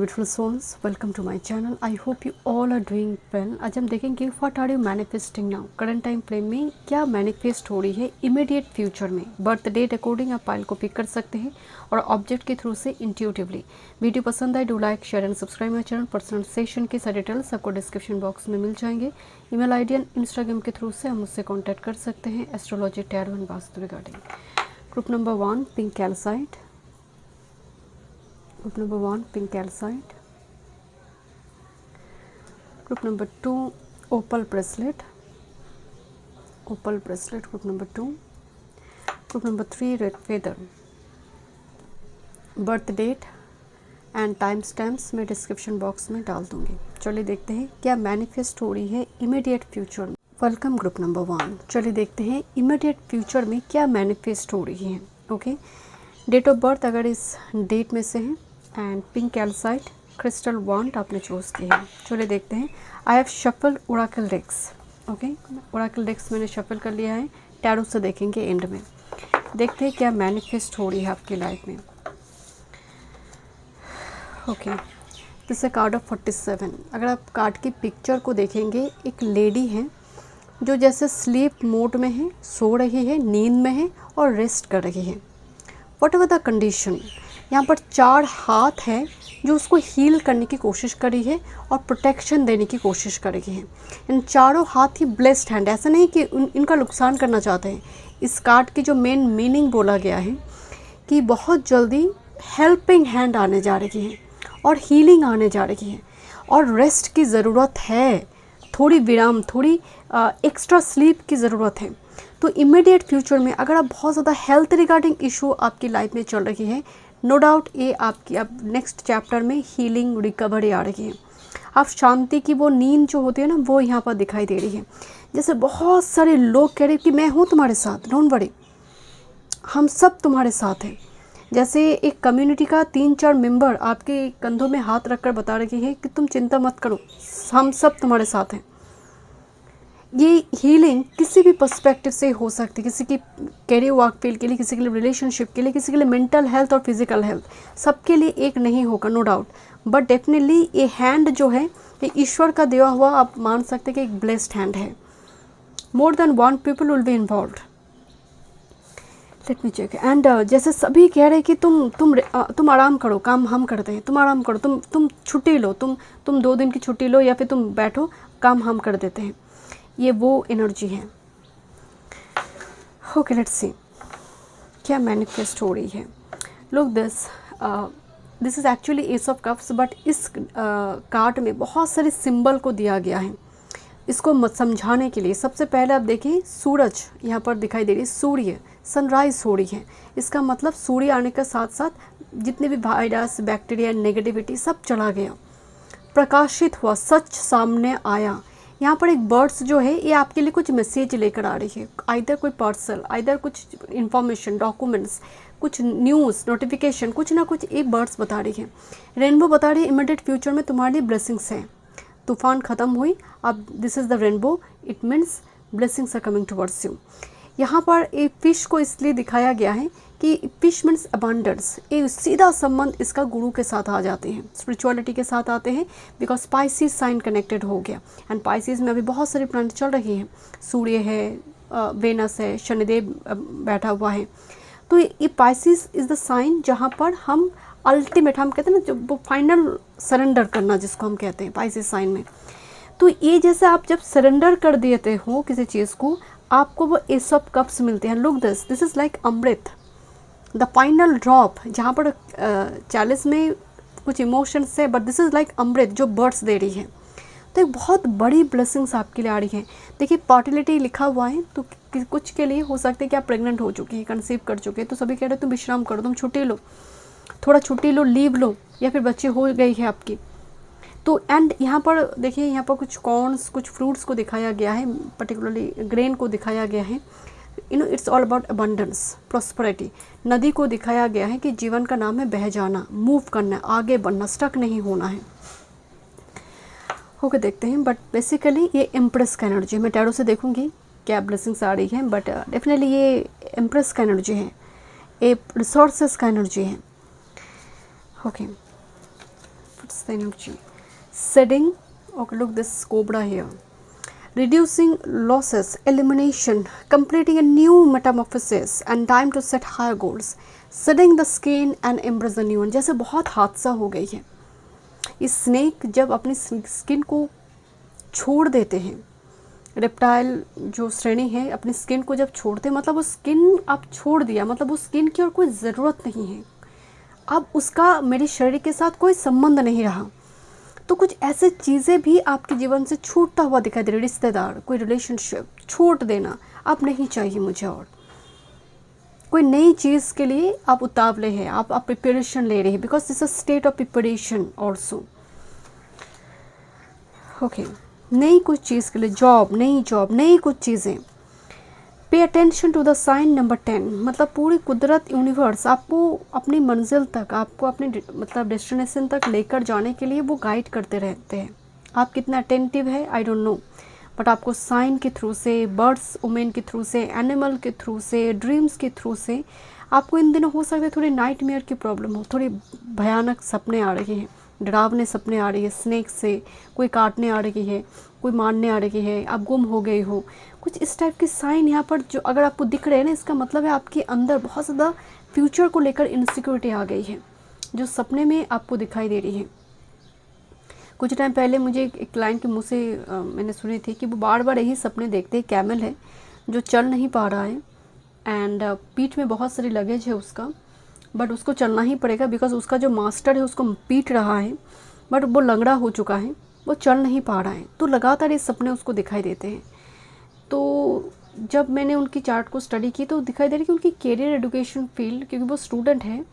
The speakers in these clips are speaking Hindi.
Beautiful souls, welcome to my channel. I hope you all are doing well. आज हम देखेंगे what are you manifesting now. Current time frame में क्या मैनिफेस्ट हो रही है इमीडिएट फ्यूचर में। बर्थ डेट अकॉर्डिंग आप फाइल को पिक कर सकते हैं और ऑब्जेक्ट के थ्रू से इंट्यूटिवली। वीडियो पसंद आए do like share and subscribe my channel. Personal session के सारे डिटेल्स आपको डिस्क्रिप्शन बॉक्स में मिल जाएंगे। ईमेल आईडी एंड इंस्टाग्राम के थ्रू से हम मुझसे कॉन्टैक्ट कर सकते हैं astrology tarot and vastu regarding. Group number 1 pink calcite, group number 1 pink calcite, group number 2 opal bracelet, group number 2, group number 3 red feather। Birth date and time stamps मैं डिस्क्रिप्शन बॉक्स में डाल दूंगी। चलिए देखते हैं क्या मैनिफेस्ट हो रही है इमीडिएट फ्यूचर में। Welcome group number 1। चलिए देखते हैं इमीडिएट फ्यूचर में क्या मैनिफेस्ट हो रही है। ओके, डेट ऑफ बर्थ अगर इस डेट में से है and pink calcite crystal wand आपने चूज़ किया है। चलिए देखते हैं। I have shuffle oracle decks. Okay, oracle decks मैंने शफल कर लिया है। टैरो से देखेंगे एंड में। देखते हैं क्या मैनिफेस्ट हो रही है आपकी लाइफ में। ओके, दिस है कार्ड ऑफ 47। अगर आप कार्ड की पिक्चर को देखेंगे, एक लेडी है जो जैसे स्लीप मोड में है, सो रही है, नींद में है और रेस्ट कर रही है। वट एवर द कंडीशन, यहाँ पर 4 हाथ है जो उसको हील करने की कोशिश कर रही है और प्रोटेक्शन देने की कोशिश कर रही है। इन चारों हाथ ही ब्लेस्ड हैंड, ऐसा नहीं कि इनका नुकसान करना चाहते हैं। इस कार्ड की जो मेन मीनिंग बोला गया है कि बहुत जल्दी हेल्पिंग हैंड आने जा रही है और हीलिंग आने जा रही है और रेस्ट की ज़रूरत है, थोड़ी विराम, थोड़ी एक्स्ट्रा स्लीप की ज़रूरत है। तो इमीडिएट फ्यूचर में अगर आप बहुत ज़्यादा हेल्थ रिगार्डिंग इशू आपकी लाइफ में चल रही है, नो डाउट ये आपकी अब नेक्स्ट चैप्टर में हीलिंग रिकवरी आ रही है। आप शांति की वो नींद जो होती है ना, वो यहाँ पर दिखाई दे रही है। जैसे बहुत सारे लोग कह रहे हैं कि मैं हूँ तुम्हारे साथ, डोंट वरी, हम सब तुम्हारे साथ हैं। जैसे एक कम्युनिटी का 3-4 मेंबर आपके कंधों में हाथ रखकर बता रहे हैं कि तुम चिंता मत करो, हम सब तुम्हारे साथ हैं। ये हीलिंग किसी भी पर्सपेक्टिव से हो सकती है, किसी की कैरियर वर्क फील्ड के लिए, किसी के लिए रिलेशनशिप के लिए, किसी के लिए मेंटल हेल्थ और फिजिकल हेल्थ, सबके लिए एक नहीं होगा नो डाउट। बट डेफिनेटली ये हैंड जो है ये ईश्वर का दिया हुआ, आप मान सकते हैं कि एक ब्लेस्ड हैंड है। More than 1 people will be involved. Let me check. And जैसे सभी कह रहे हैं कि तुम आराम करो, काम हम करते हैं, तुम आराम करो, तुम छुट्टी लो, तुम 2 दिन की छुट्टी लो या फिर तुम बैठो, काम हम कर देते हैं। ये वो एनर्जी है। ओके, लेट्स सी क्या मैनिफेस्ट हो रही है। Look this is actually S of cups, but इस कार्ड में बहुत सारे सिंबल को दिया गया है इसको समझाने के लिए। सबसे पहले आप देखिए, सूरज यहाँ पर दिखाई दे रही है, सूर्य, सनराइज हो रही है। इसका मतलब सूर्य आने के साथ साथ जितने भी वायरस, बैक्टीरिया, नेगेटिविटी सब चला गया, प्रकाशित हुआ, सच सामने आया। यहाँ पर एक बर्ड्स जो है ये आपके लिए कुछ मैसेज लेकर आ रही है, आइदर कोई पार्सल, आइदर कुछ इन्फॉर्मेशन, डॉक्यूमेंट्स, कुछ न्यूज़, नोटिफिकेशन, कुछ ना कुछ ये बर्ड्स बता रही है। रेनबो बता रही है इमीडिएट फ्यूचर में तुम्हारे लिए ब्लेसिंग्स हैं। तूफान ख़त्म हुई, अब this is the rainbow, it means blessings are coming towards you. यहाँ पर एक फिश को इसलिए दिखाया गया है कि फिश मीन्स अबंडेंस। ये सीधा संबंध इसका गुरु के साथ आ जाते हैं, स्पिरिचुअलिटी के साथ आते हैं, बिकॉज स्पाइसिस साइन कनेक्टेड हो गया। एंड पाइसिस में अभी बहुत सारे प्लैनेट चल रही हैं, सूर्य है, वेनस है, शनिदेव बैठा हुआ है। तो ये पाइसिस इज़ द साइन जहाँ पर हम अल्टीमेट, हम कहते हैं ना, जो वो फाइनल सरेंडर करना जिसको हम कहते हैं पाइसिस साइन में। तो ये जैसे आप जब सरेंडर कर देते हो किसी चीज़ को, आपको वो एस ऑफ कप्स मिलते हैं। Look this is like amrit, the final drop, जहाँ पर 40 में कुछ इमोशंस है, but this is like amrit जो बर्ड्स दे रही है। तो एक बहुत बड़ी ब्लेसिंग्स आपके लिए आ रही है। देखिए, फर्टिलिटी लिखा हुआ है, तो कुछ के लिए हो सकता है कि आप प्रेग्नेंट हो चुकी हैं, कंसीव कर चुके हैं, तो सभी कह रहे हैं तुम विश्राम करो, तुम छुट्टी लो, थोड़ा छुट्टी लो, लीव लो, या फिर बच्चे हो गई है आपकी। तो एंड यहाँ पर देखिए, यहाँ पर कुछ कॉर्न्स, कुछ फ्रूट्स को दिखाया गया है, पर्टिकुलरली ग्रेन को दिखाया गया है। It's all about abundance, prosperity. नदी को दिखाया गया है कि जीवन का नाम है बह जाना, मूव करना, आगे बढ़ना, स्टक नहीं होना है। ओके, देखते हैं। बट बेसिकली ये एम्प्रेस का एनर्जी, मैं टैरो से देखूंगी क्या ब्लेसिंग्स आ रही है, बट डेफिनेटली ये एम्प्रेस का एनर्जी है, ये रिसोर्सेस का एनर्जी है। Okay, that's the energy. Shedding, okay, look this cobra here. Reducing losses, elimination, completing a new metamorphosis and time to set higher goals. Shedding the skin and embrace the new one. जैसे बहुत हादसा हो गई है, इस स्नेक जब अपनी स्किन को छोड़ देते हैं, रेप्टाइल जो श्रेणी है अपनी स्किन को जब छोड़ते हैं, मतलब वो स्किन आप छोड़ दिया, मतलब उस स्किन की और कोई ज़रूरत नहीं है, अब उसका मेरे शरीर के साथ कोई संबंध नहीं रहा। तो कुछ ऐसे चीज़ें भी आपके जीवन से छूटता हुआ दिखाई दे रही, रिश्तेदार, कोई रिलेशनशिप छोड़ देना, अब नहीं चाहिए मुझे, और कोई नई चीज़ के लिए आप उतावले हैं, आप प्रिपरेशन ले रहे हैं, because this a state of preparation also. Okay, नई कुछ चीज़ के लिए, जॉब, नई कुछ चीज़ें। Pay attention to the sign number 10, मतलब पूरी कुदरत, यूनिवर्स आपको अपनी मंजिल तक, आपको अपने मतलब डेस्टिनेशन तक लेकर जाने के लिए वो गाइड करते रहते हैं। आप कितना अटेंटिव है आई डोंट नो, बट आपको साइन के थ्रू से, बर्ड्स ओमेन के थ्रू से, एनिमल के थ्रू से, ड्रीम्स के थ्रू से, आपको इन दिनों हो सकता है थोड़ी नाइटमेयर की प्रॉब्लम हो, थोड़ी भयानक सपने आ रहे हैं, डरावने सपने आ रही है, स्नेक से कोई काटने आ रही है, कोई मारने आ रही है, आप गुम हो गए हो, कुछ इस टाइप के साइन यहाँ पर जो अगर आपको दिख रहे हैं ना, इसका मतलब है आपके अंदर बहुत ज़्यादा फ्यूचर को लेकर इनसिक्योरिटी आ गई है, जो सपने में आपको दिखाई दे रही है। कुछ टाइम पहले मुझे एक क्लाइंट के मुँह से मैंने सुनी थी कि वो बार बार यही सपने देखते हैं, कैमल है जो चल नहीं पा रहा है एंड पीठ में बहुत सारी लगेज है उसका, बट उसको चलना ही पड़ेगा बिकॉज उसका जो मास्टर है उसको पीट रहा है, बट वो लंगड़ा हो चुका है, वो चल नहीं पा रहा है, तो लगातार ये सपने उसको दिखाई देते हैं। तो जब मैंने उनकी चार्ट को स्टडी की तो दिखाई दे रही कि उनकी कैरियर एजुकेशन फील्ड, क्योंकि वो स्टूडेंट है,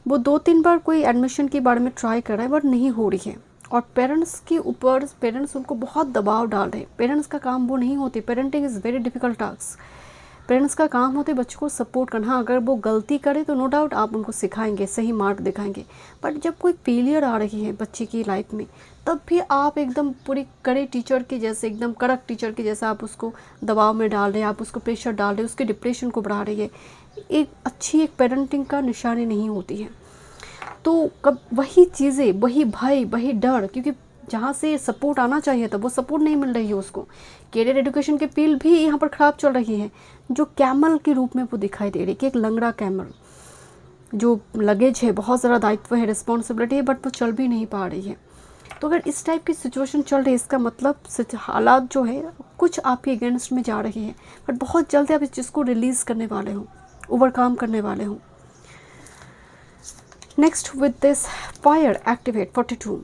वो 2-3 बार कोई एडमिशन के बारे में ट्राई कर रहा है बट नहीं हो रही है, और पेरेंट्स के ऊपर, पेरेंट्स उनको बहुत दबाव डाल रहे हैं। पेरेंट्स का काम वो नहीं होती, parenting is very difficult task. Parents का काम होते बच्चों को सपोर्ट करना। हाँ, अगर वो गलती करे तो नो डाउट आप उनको सिखाएंगे, सही मार्ग दिखाएंगे, बट जब कोई फेलियर आ रही है बच्चे की लाइफ में, तब भी आप एकदम पूरी कड़े टीचर के जैसे, एकदम कड़क टीचर के जैसा आप उसको दबाव में डाल रहे हैं, आप उसको प्रेशर डाल रहे हैं, उसके डिप्रेशन को बढ़ा रही है। एक अच्छी एक पेरेंटिंग का निशानी नहीं होती है। तो कब वही चीज़ें, वही भय, वही डर, क्योंकि जहाँ से सपोर्ट आना चाहिए था वो सपोर्ट नहीं मिल रही है उसको। कैरियर एजुकेशन की फील्ड भी यहाँ पर ख़राब चल रही है, जो कैमल के रूप में वो दिखाई दे रही है कि एक लंगड़ा कैमल, जो लगेज है, बहुत ज़्यादा दायित्व है, रिस्पॉन्सिबिलिटी है, बट वो चल भी नहीं पा रही है। तो अगर इस टाइप की सिचुएशन चल रही है, इसका मतलब हालात जो है कुछ आपके अगेंस्ट में जा रही है, बट बहुत जल्दी आप इस चीज़ को रिलीज़ करने वाले हो, ओवरकम करने वाले हो। Next with this fire activate 42,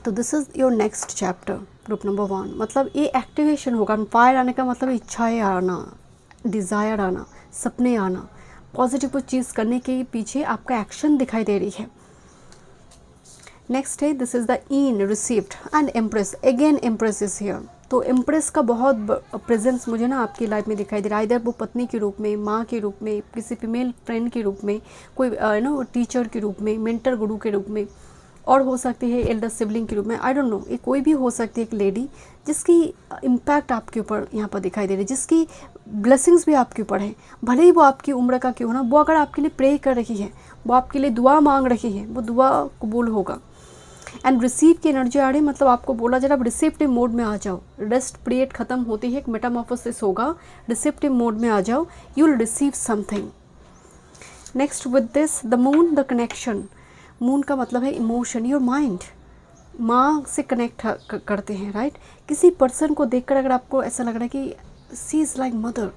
तो this is your next chapter, group number 1। मतलब ये एक्टिवेशन होगा। फायर आने का मतलब इच्छाएं आना, डिज़ायर आना, सपने आना, पॉजिटिव चीज़ करने के पीछे आपका एक्शन दिखाई दे रही है। नेक्स्ट है this is the in received and empress, again empress is here. तो एम्प्रेस का बहुत प्रेजेंस मुझे ना आपकी लाइफ में दिखाई दे रहा है, इधर वो पत्नी के रूप में, माँ के रूप में, किसी फीमेल फ्रेंड के रूप में, कोई टीचर के रूप में, मेंटर गुरु के रूप में, और हो सकती है एल्डर सिबलिंग के रूप में, आई डोंट नो, ये कोई भी हो सकती है एक लेडी जिसकी इम्पैक्ट आपके ऊपर यहाँ पर दिखाई दे रही है, जिसकी ब्लेसिंग्स भी आपके ऊपर है, भले ही वो आपकी उम्र का क्यों ना, वो अगर आपके लिए प्रे कर रही है, वो आपके लिए दुआ मांग रही है, वो दुआ कबूल होगा। एंड रिसीव की एनर्जी आ रही, मतलब आपको बोला जा रहा है रिसेप्टिव मोड में आ जाओ, रेस्ट पीरियड खत्म होती है, एक मेटामॉर्फोसिस होगा, रिसेप्टिव मोड में आ जाओ, you will receive something. Next with this the moon, the connection. Moon का मतलब है इमोशन, योर माइंड, माँ से कनेक्ट करते हैं, राइट। किसी पर्सन को देखकर अगर आपको ऐसा लग रहा है कि सी इज़ लाइक मदर,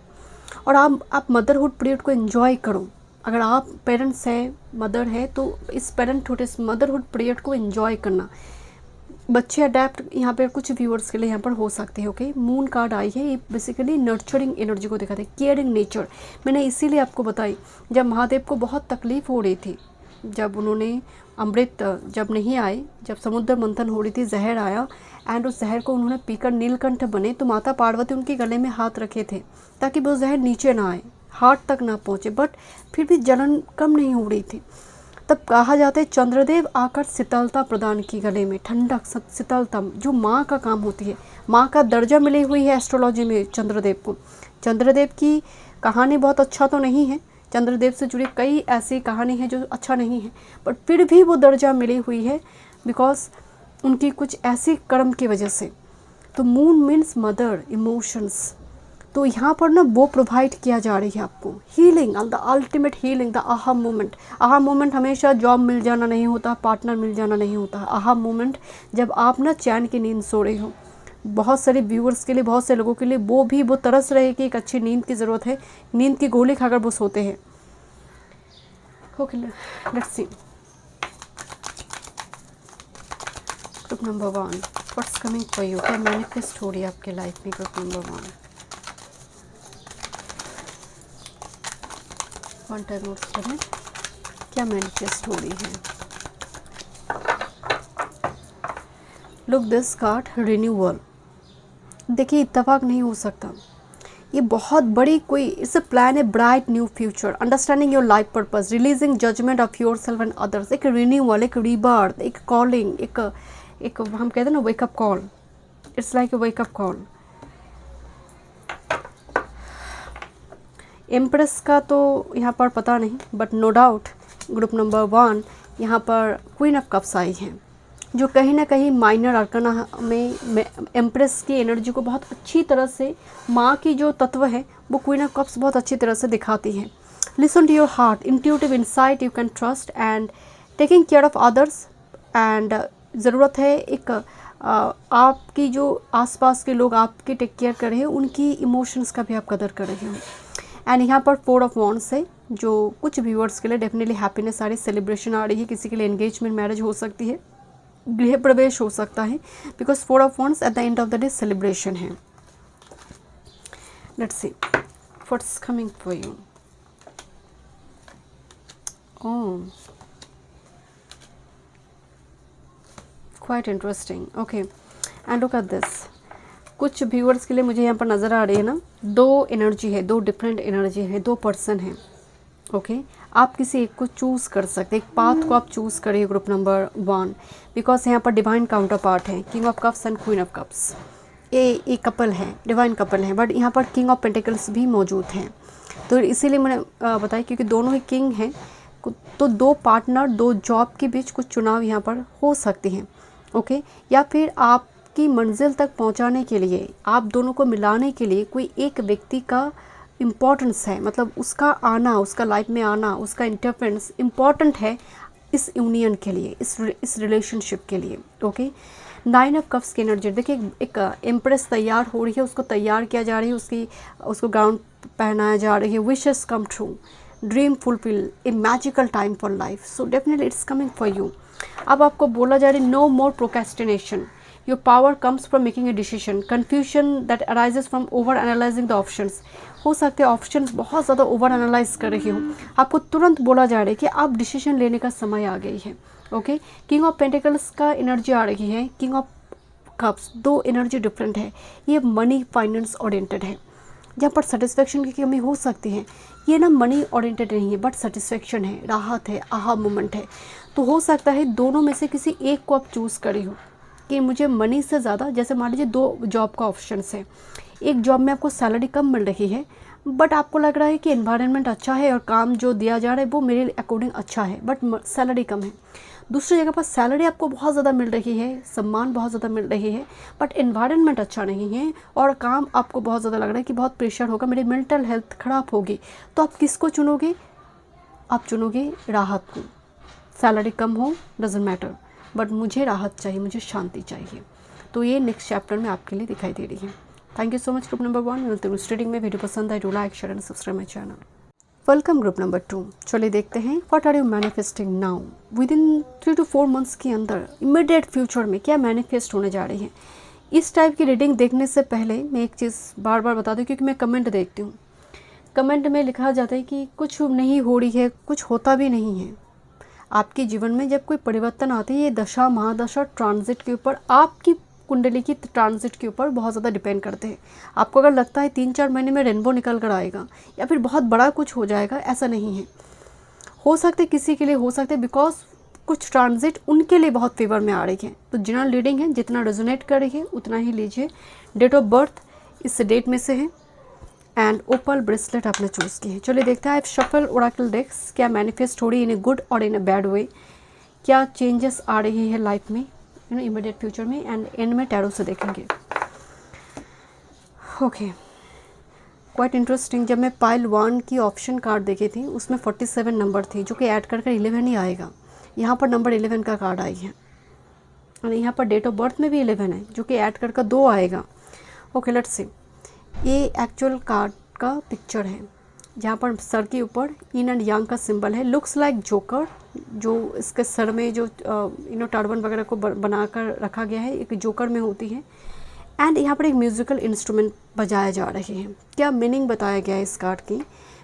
और आप मदरहुड पीरियड को एंजॉय करो। अगर आप पेरेंट्स हैं, मदर है, तो इस पेरेंटहुड, इस मदरहुड पीरियड को एंजॉय करना। बच्चे अडेप्ट यहाँ पे कुछ व्यूअर्स के लिए यहाँ पर हो सकते हैं। ओके, मून कार्ड आई है, ये बेसिकली नर्चरिंग एनर्जी को दिखाते हैं, केयरिंग नेचर। मैंने इसीलिए आपको बताई, जब महादेव को बहुत तकलीफ़ हो रही थी, जब उन्होंने अमृत जब नहीं आए, जब समुद्र मंथन हो रही थी, जहर आया, एंड उस जहर को उन्होंने पीकर नीलकंठ बने, तो माता पार्वती उनके गले में हाथ रखे थे ताकि वो जहर नीचे ना आए, हार्ट तक ना पहुँचे, बट फिर भी जलन कम नहीं हो रही थी। तब कहा जाता है चंद्रदेव आकर शीतलता प्रदान की, गले में ठंडक, शीतलता, जो माँ का काम होती है। माँ का दर्जा मिली हुई है एस्ट्रोलॉजी में चंद्रदेव को। चंद्रदेव की कहानी बहुत अच्छा तो नहीं है, चंद्रदेव से जुड़ी कई ऐसी कहानी है जो अच्छा नहीं है, बट फिर भी वो दर्जा मिली हुई है बिकॉज उनकी कुछ ऐसी कर्म की वजह से। तो मून मीन्स मदर, इमोशंस, तो यहाँ पर ना वो प्रोवाइड किया जा रही है आपको healing, the ultimate healing, the aha moment. Aha moment हमेशा जॉब मिल जाना नहीं होता, पार्टनर मिल जाना नहीं होता। आहा मोमेंट जब आप ना चैन की नींद सो रहे हो। बहुत सारे व्यूअर्स के लिए, बहुत से लोगों के लिए वो तरस रहे कि एक अच्छी नींद की ज़रूरत है, नींद की गोली खाकर वो सोते हैं। Okay, let's see group number 1, what's coming for you, क्या मैनिफेस्ट हो रही है आपके लाइफ में group number 1। One time notes करें, क्या मैनिफेस्ट हो रही है। Look this card, renewal. देखिए इत्तेफाक नहीं हो सकता, ये बहुत बड़ी कोई it's a plan, a bright new future, understanding your life purpose, releasing judgement of your self and others. एक रिन्यूअल, एक रीबर्थ, एक कॉलिंग, एक हम कहते हैं ना wake up call, it's like a wake up call. Empress का तो यहाँ पर पता नहीं, but no doubt group number 1 यहाँ पर क्वीन ऑफ कप्स आई हैं, जो कहीं ना कहीं माइनर आर्कना में एम्प्रेस की एनर्जी को बहुत अच्छी तरह से, माँ की जो तत्व है वो क्वीन ऑफ कप्स बहुत अच्छी तरह से दिखाती है। Listen to your heart, intuitive insight, you can trust and taking care of others. And ज़रूरत है एक आपकी जो आसपास के लोग आपकी टेक केयर कर रहे हैं, उनकी इमोशंस का भी आप कदर कर रहे हो। एंड यहाँ पर 4 ऑफ वॉन्ड्स है, जो कुछ व्यूअर्स के लिए डेफिनेटली हैप्पीनेस आ रही, सेलिब्रेशन आ रही है। किसी के लिए एंगेजमेंट, मैरिज हो सकती है, गृह प्रवेश हो सकता है, because 4 of wands at the end of the day celebration है। Let's see what's coming for you. Oh, quite interesting, okay. And look at this, कुछ व्यूअर्स के लिए मुझे यहाँ पर नज़र आ रही है ना, 2 एनर्जी है, 2 डिफरेंट एनर्जी है, 2 पर्सन हैं। ओके, आप किसी एक को चूज़ कर सकते, एक पाथ को आप चूज़ करिए ग्रुप नंबर 1, बिकॉज यहाँ पर डिवाइन काउंटर पार्ट है, king of cups and queen of cups. ये कपल है, डिवाइन कपल है, बट यहाँ पर किंग ऑफ पेंटिकल्स भी मौजूद हैं। तो इसीलिए मैंने बताया क्योंकि दोनों ही किंग हैं, तो 2 पार्टनर, 2 जॉब के बीच कुछ चुनाव यहाँ पर हो सकते हैं। ओके, या फिर आप की मंजिल तक पहुंचाने के लिए, आप दोनों को मिलाने के लिए कोई एक व्यक्ति का इम्पोर्टेंस है, मतलब उसका आना, उसका लाइफ में आना, उसका इंटरफेरेंस इम्पॉर्टेंट है इस यूनियन के लिए, इस रिलेशनशिप के लिए। ओके, 9 ऑफ कप्स की एनर्जी देखिए, एक एम्प्रेस तैयार हो रही है, उसको तैयार किया जा रही है, उसको गाउन पहनाया जा रही है, wishes come true, dream fulfil, a magical time for life, so definitely it's coming for you. अब आपको बोला जा रहा है no more procrastination, your power comes from making a decision, confusion that arises from over analyzing the options। हो सकते हैं ऑप्शंस बहुत ज़्यादा ओवर एनालाइज कर रही हो, आपको तुरंत बोला जा रहा है कि आप डिसीजन लेने का समय आ गई है। ओके, किंग ऑफ पेंटिकल्स का एनर्जी आ रही है, king of cups, 2 energy different है। ये मनी फाइनेंस ओरिएंटेड है, जहाँ पर सेटिस्फेक्शन की कमी हो सकती है। ये ना मनी ओरिएंटेड नहीं है, बट सेटिस्फेक्शन है, राहत है, आहा मोमेंट है। तो हो सकता है दोनों में से किसी एक को आप चूज़ करी हो कि मुझे मनी से ज़्यादा, जैसे मान लीजिए 2 जॉब का ऑप्शंस है, एक जॉब में आपको सैलरी कम मिल रही है, बट आपको लग रहा है कि एनवायरनमेंट अच्छा है और काम जो दिया जा रहा है वो मेरे अकॉर्डिंग अच्छा है, बट सैलरी कम है। दूसरी जगह पर सैलरी आपको बहुत ज़्यादा मिल रही है, सम्मान बहुत ज़्यादा मिल रही है, बट एनवायरनमेंट अच्छा नहीं है और काम आपको बहुत ज़्यादा लग रहा है कि बहुत प्रेशर होगा, मेरी मेंटल हेल्थ ख़राब होगी। तो आप किसको चुनोगे? आप चुनोगे राहत को। सैलरी कम हो डजेंट मैटर, बट मुझे राहत चाहिए, मुझे शांति चाहिए। तो ये नेक्स्ट चैप्टर में आपके लिए दिखाई दे रही है। Thank you so much group number 1। मिलते हैं रीडिंग में। वीडियो पसंद आए तो like share and subscribe my channel. Welcome group number 2। चलिए देखते हैं what are you manifesting now within 3 to 4 मंथ्स के अंदर, इमीडिएट फ्यूचर में क्या मैनिफेस्ट होने जा रही है। इस टाइप की रीडिंग देखने से पहले मैं एक चीज़ बार बार बता दूँ, क्योंकि मैं कमेंट देखती हूँ, कमेंट में लिखा जाता है कि कुछ नहीं हो रही है, कुछ होता भी नहीं है। आपके जीवन में जब कोई परिवर्तन आते हैं, ये दशा महादशा ट्रांजिट के ऊपर, आपकी कुंडली की ट्रांजिट के ऊपर बहुत ज़्यादा डिपेंड करते हैं। आपको अगर लगता है 3-4 महीने में रेनबो निकल कर आएगा या फिर बहुत बड़ा कुछ हो जाएगा, ऐसा नहीं है। हो सकते किसी के लिए हो सकते, बिकॉज कुछ ट्रांजिट उनके लिए बहुत फेवर में आ रही है। तो जनरल रीडिंग है, जितना रेजोनेट कर रही है उतना ही लीजिए। डेट ऑफ बर्थ इस डेट में से है एंड ओपल ब्रेसलेट आपने चूज़ की है। चलिए देखते हैं शफल ओरेकल डेक्स क्या मैनिफेस्ट हो रही है इन ए गुड और इन ए बैड वे। क्या चेंजेस आ रही है लाइफ में, इमीडिएट फ्यूचर में, एंड एंड में टैरो से देखेंगे। Okay, quite interesting. जब मैं पाइल 1 की ऑप्शन कार्ड देखी थी उसमें 47 नंबर थी, जो कि ऐड कर 11 ही आएगा। यहाँ पर नंबर 11 का कार्ड आई है, और यहाँ पर डेट ऑफ बर्थ में भी 11 है, जो कि ऐड कर 2 आएगा। ओके, लेट्स सी। ये एक्चुअल कार्ड का पिक्चर है, जहाँ पर सर के ऊपर इन एंड यांग का सिंबल है। लुक्स लाइक जोकर, जो इसके सर में जो टर्बन वगैरह को बनाकर रखा गया है, एक जोकर में होती है। एंड यहाँ पर एक म्यूज़िकल इंस्ट्रूमेंट बजाया जा रहे हैं। क्या मीनिंग बताया गया है इस कार्ड की?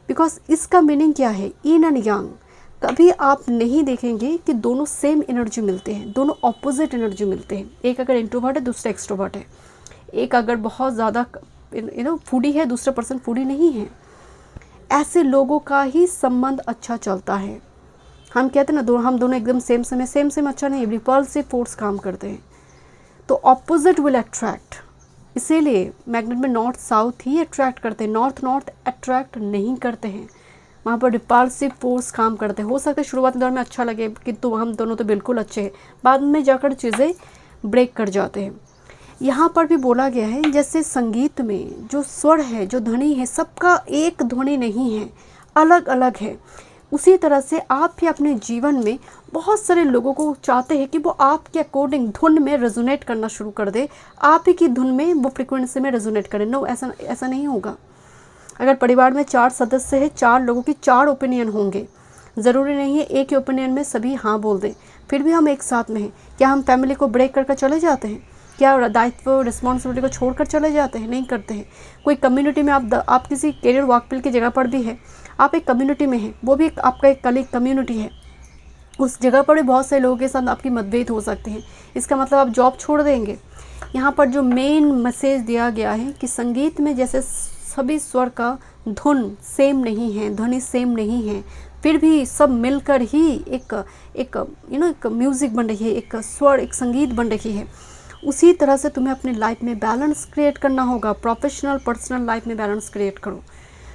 बिकॉज इसका मीनिंग क्या है, इन एंड यांग। कभी आप नहीं देखेंगे कि दोनों सेम एनर्जी मिलते हैं, दोनों ऑपोजिट एनर्जी मिलते हैं। एक अगर इंट्रोवर्ट है, दूसरा एक्सट्रोवर्ट है। एक अगर बहुत ज़्यादा फूडी है, दूसरा पर्सन फूडी नहीं है। ऐसे लोगों का ही संबंध अच्छा चलता है। हम कहते हैं ना, हम दोनों एकदम सेम अच्छा नहीं, रिपल्सिव फोर्स काम करते हैं, तो ऑपोजिट विल अट्रैक्ट। इसीलिए मैग्नेट में नॉर्थ साउथ ही अट्रैक्ट करते हैं, नॉर्थ अट्रैक्ट नहीं करते हैं। वहाँ पर रिपल्सिव फोर्स काम करते हैं। हो सकता है शुरुआती दौर में अच्छा लगे कि तो हम दोनों तो बिल्कुल अच्छे हैं, बाद में जाकर चीज़ें ब्रेक कर जाते हैं। यहाँ पर भी बोला गया है, जैसे संगीत में जो स्वर है, जो ध्वनि है, सबका एक ध्वनि नहीं है, अलग अलग है। उसी तरह से आप भी अपने जीवन में बहुत सारे लोगों को चाहते हैं कि वो आपके अकॉर्डिंग धुन में रेजोनेट करना शुरू कर दे, आप ही की धुन में वो फ्रिक्वेंसी में रेजोनेट करें। नो, ऐसा नहीं होगा। अगर परिवार में 4 सदस्य है, 4 लोगों की 4 ओपिनियन होंगे। ज़रूरी नहीं है एक ही ओपिनियन में सभी हाँ बोल दें, फिर भी हम एक साथ में हैं। क्या हम फैमिली को ब्रेक कर चले जाते हैं? क्या दायित्व रिस्पॉन्सिबिलिटी को छोड़कर चले जाते हैं? नहीं करते हैं। कोई कम्युनिटी में आप किसी करियर वर्कप्लेस की जगह पर भी है, आप एक कम्युनिटी में हैं, वो भी आपका एक कलीग कम्युनिटी है, उस जगह पर भी बहुत सारे लोगों के साथ आपकी मतभेद हो सकते हैं। इसका मतलब आप जॉब छोड़ देंगे। यहाँ पर जो मेन मैसेज दिया गया है कि संगीत में जैसे सभी स्वर का धुन सेम नहीं है, ध्वनि सेम नहीं है, फिर भी सब मिलकर ही एक म्यूज़िक बन रही है, एक स्वर, एक संगीत बन रही है। उसी तरह से तुम्हें अपनी लाइफ में बैलेंस क्रिएट करना होगा। प्रोफेशनल पर्सनल लाइफ में बैलेंस क्रिएट करो।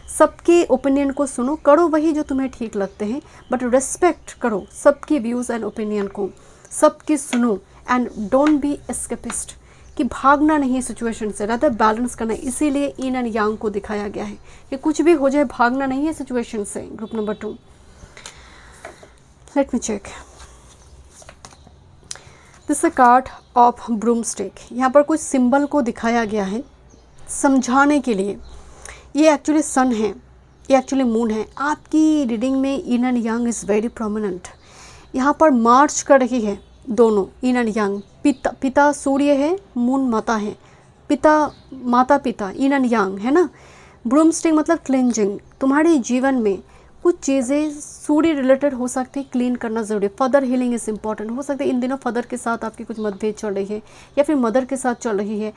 सबके ओपिनियन को सुनो, करो वही जो तुम्हें ठीक लगते हैं, बट रिस्पेक्ट करो सबकी व्यूज़ एंड ओपिनियन को, सबकी सुनो। एंड डोंट बी एस्केपिस्ट, कि भागना नहीं है सिचुएशन से, rather बैलेंस करना है। इसीलिए इन एंड यांग को दिखाया गया है कि कुछ भी हो जाए, भागना नहीं है सिचुएशन से। Group number 2, let me check. This a card of broomstick. यहाँ पर कुछ सिंबल को दिखाया गया है समझाने के लिए। ये एक्चुअली सन है, ये एक्चुअली मून है। आपकी रीडिंग में in and yang is very prominent. यहाँ पर मार्च कर रही है दोनों, इन एंड यांग। पिता सूर्य है, मून माता है। माता पिता इन एंड यांग है ना। ब्रूमस्टिक मतलब क्लींजिंग। तुम्हारे जीवन में कुछ चीज़ें सूर्य रिलेटेड हो सकती है, क्लीन करना ज़रूरी है। Father healing is important. हो सकता है इन दिनों फादर के साथ आपकी कुछ मतभेद चल रही है, या फिर मदर के साथ चल रही है